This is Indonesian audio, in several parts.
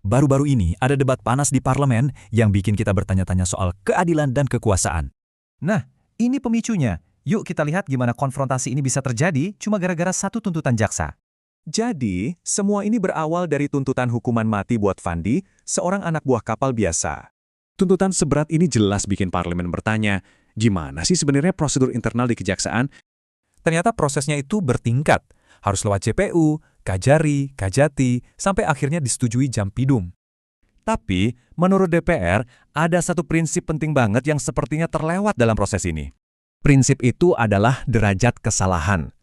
Baru-baru ini ada debat panas di parlemen yang bikin kita bertanya-tanya soal keadilan dan kekuasaan. Nah, ini pemicunya. Yuk kita lihat gimana konfrontasi ini bisa terjadi cuma gara-gara satu tuntutan jaksa. Jadi, semua ini berawal dari tuntutan hukuman mati buat Fandi, seorang anak buah kapal biasa. Tuntutan seberat ini jelas bikin parlemen bertanya, gimana sih sebenarnya prosedur internal di kejaksaan? Ternyata prosesnya itu bertingkat. Harus lewat JPU, Kajari, Kajati, sampai akhirnya disetujui Jampidum. Tapi, menurut DPR, ada satu prinsip penting banget yang sepertinya terlewat dalam proses ini. Prinsip itu adalah derajat kesalahan.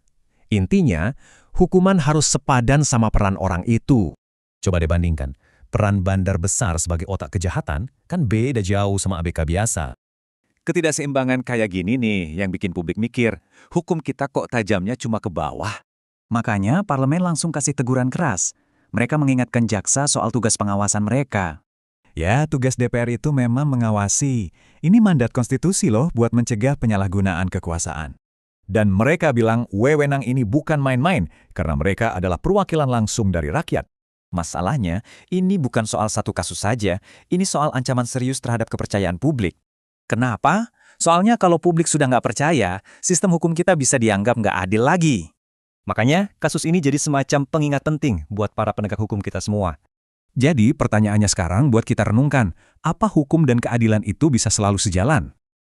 Intinya, hukuman harus sepadan sama peran orang itu. Coba dibandingkan, peran bandar besar sebagai otak kejahatan kan beda jauh sama ABK biasa. Ketidakseimbangan kayak gini nih yang bikin publik mikir, hukum kita kok tajamnya cuma ke bawah. Makanya parlemen langsung kasih teguran keras. Mereka mengingatkan jaksa soal tugas pengawasan mereka. Ya, tugas DPR itu memang mengawasi. Ini mandat konstitusi loh buat mencegah penyalahgunaan kekuasaan. Dan mereka bilang wewenang ini bukan main-main karena mereka adalah perwakilan langsung dari rakyat. Masalahnya, ini bukan soal satu kasus saja, ini soal ancaman serius terhadap kepercayaan publik. Kenapa? Soalnya kalau publik sudah nggak percaya, sistem hukum kita bisa dianggap nggak adil lagi. Makanya, kasus ini jadi semacam pengingat penting buat para penegak hukum kita semua. Jadi, pertanyaannya sekarang buat kita renungkan, apa hukum dan keadilan itu bisa selalu sejalan?